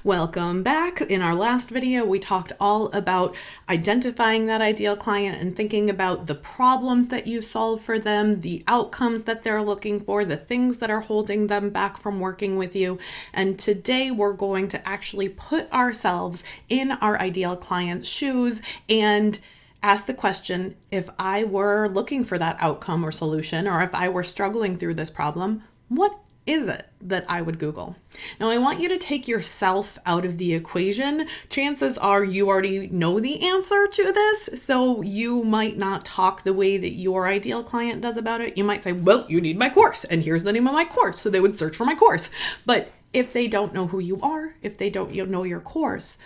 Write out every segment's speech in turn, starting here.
Welcome back. In our last video, we talked all about identifying that ideal client and thinking about the problems that you solve for them, the outcomes that they're looking for, the things that are holding them back from working with you. And today we're going to actually put ourselves in our ideal client's shoes and ask the question, if I were looking for that outcome or solution, or if I were struggling through this problem, what is it that I would Google? Now, I want you to take yourself out of the equation. Chances are you already know the answer to this, so you might not talk the way that your ideal client does about it. You might say, well, you need my course, and here's the name of my course, so they would search for my course. But if they don't know who you are, if they don't know your course,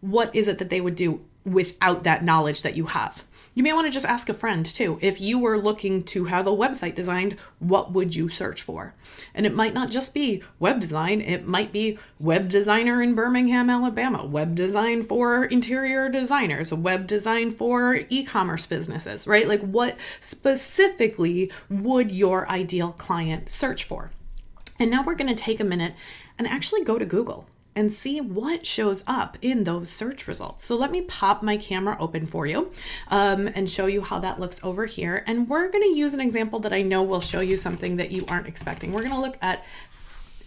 what is it that they would do without that knowledge that you have? You may want to just ask a friend too. If you were looking to have a website designed, what would you search for? And it might not just be web design. It might be web designer in Birmingham, Alabama, web design for interior designers, web design for e-commerce businesses, right? Like, what specifically would your ideal client search for? And now we're going to take a minute and actually go to Google and see what shows up in those search results. So let me pop my camera open for you and show you how that looks over here. And we're going to use an example that I know will show you something that you aren't expecting. We're going to look at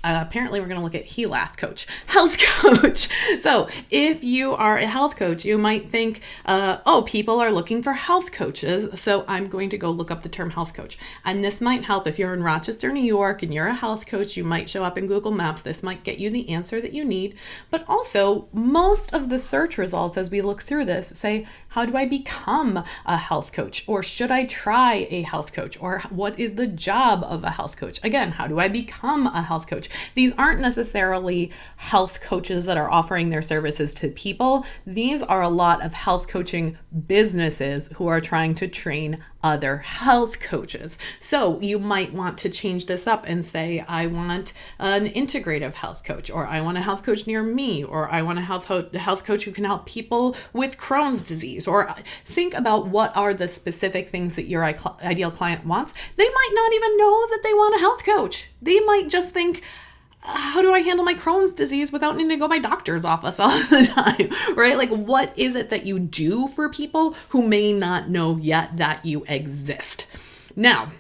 apparently we're going to look at health coach. So if you are a health coach, you might think, oh, people are looking for health coaches. So I'm going to go look up the term health coach. And this might help if you're in Rochester, New York, and you're a health coach, you might show up in Google Maps. This might get you the answer that you need. But also, most of the search results as we look through this say, how do I become a health coach? Or should I try a health coach? Or what is the job of a health coach? Again, how do I become a health coach? These aren't necessarily health coaches that are offering their services to people. These are a lot of health coaching businesses who are trying to train other health coaches. So you might want to change this up and say, I want an integrative health coach, or I want a health coach near me, or I want a health coach who can help people with Crohn's disease, or think about what are the specific things that your ideal client wants. They might not even know that they want a health coach. They might just think, how do I handle my Crohn's disease without needing to go to my doctor's office all the time, right? Like, what is it that you do for people who may not know yet that you exist? Now,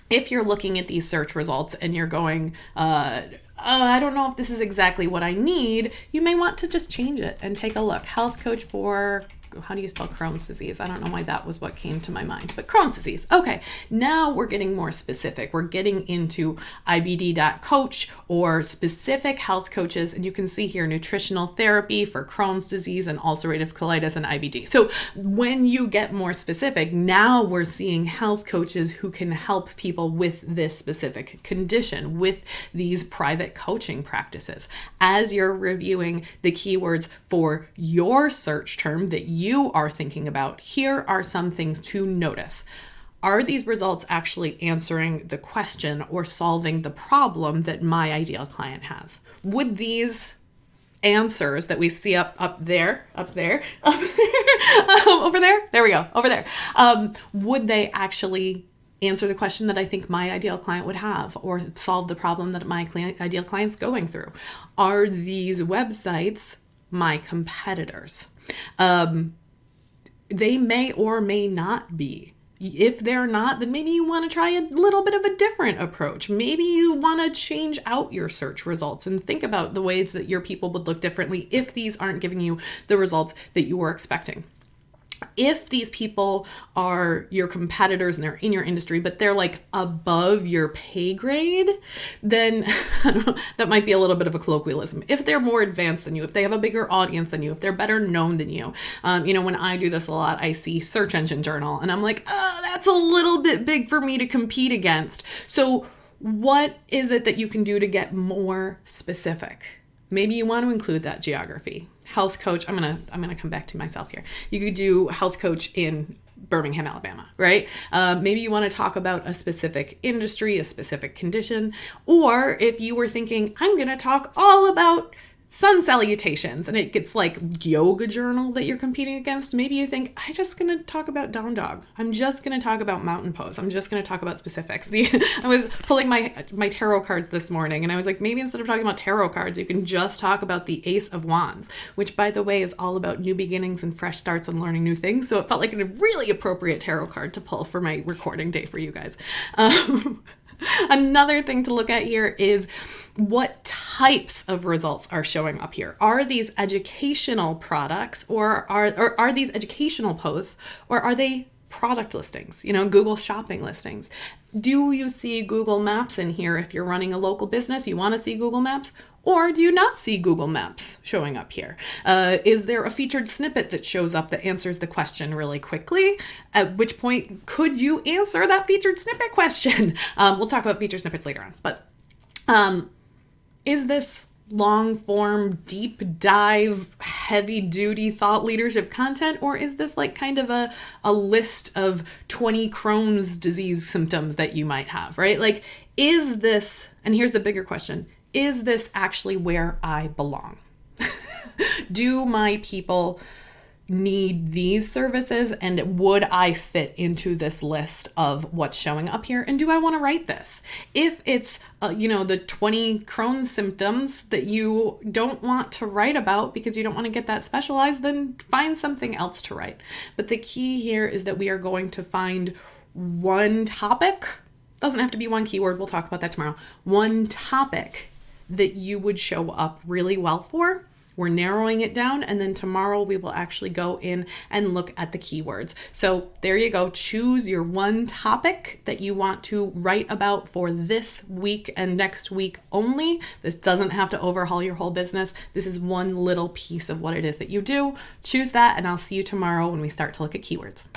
if you're looking at these search results and you're going, I don't know if this is exactly what I need, you may want to just change it and take a look. Health coach for, how do you spell Crohn's disease? I don't know why that was what came to my mind, but Crohn's disease. Okay, now we're getting more specific. We're getting into IBD.coach or specific health coaches. And you can see here nutritional therapy for Crohn's disease and ulcerative colitis and IBD. So when you get more specific, now we're seeing health coaches who can help people with this specific condition, with these private coaching practices. As you're reviewing the keywords for your search term that you are thinking about, here are some things to notice. Are these results actually answering the question or solving the problem that my ideal client has? Would these answers that we see over there, would they actually answer the question that I think my ideal client would have, or solve the problem that my ideal client's going through? Are these websites my competitors? They may or may not be. If they're not, then maybe you want to try a little bit of a different approach. Maybe you want to change out your search results and think about the ways that your people would look differently if these aren't giving you the results that you were expecting. If these people are your competitors and they're in your industry, but they're like above your pay grade, then that might be a little bit of a colloquialism. If they're more advanced than you, if they have a bigger audience than you, if they're better known than you, when I do this a lot, I see Search Engine Journal and I'm like, oh, that's a little bit big for me to compete against. So what is it that you can do to get more specific? Maybe you want to include that geography. Health coach, I'm gonna come back to myself here. You could do health coach in Birmingham, Alabama, right? Maybe you want to talk about a specific industry, a specific condition, or if you were thinking, I'm gonna talk all about sun salutations, and it gets like yoga journal that you're competing against. Maybe you think, I'm just going to talk about down dog. I'm just going to talk about mountain pose. I'm just going to talk about specifics. I was pulling my tarot cards this morning, and I was like, maybe instead of talking about tarot cards, you can just talk about the Ace of Wands, which, by the way, is all about new beginnings and fresh starts and learning new things. So it felt like a really appropriate tarot card to pull for my recording day for you guys. Another thing to look at here is what types of results are showing up here. Are these educational products, or are these educational posts, or are they product listings, Google shopping listings? Do you see Google Maps in here? If you're running a local business, you want to see Google Maps, or do you not see Google Maps showing up here? Is there a featured snippet that shows up that answers the question really quickly? At which point could you answer that featured snippet question? We'll talk about featured snippets later on, but is this long form, deep dive, heavy duty thought leadership content, or is this like kind of a list of 20 Crohn's disease symptoms that you might have, right? Like, is this, and here's the bigger question, is this actually where I belong? Do my people need these services, and would I fit into this list of what's showing up here? And do I want to write this? If it's the 20 Crohn's symptoms that you don't want to write about because you don't want to get that specialized, then find something else to write. But the key here is that we are going to find one topic. Doesn't have to be one keyword. We'll talk about that tomorrow. One topic that you would show up really well for. We're narrowing it down, and then tomorrow we will actually go in and look at the keywords. So there you go. Choose your one topic that you want to write about for this week and next week only. This doesn't have to overhaul your whole business. This is one little piece of what it is that you do. Choose that, and I'll see you tomorrow when we start to look at keywords.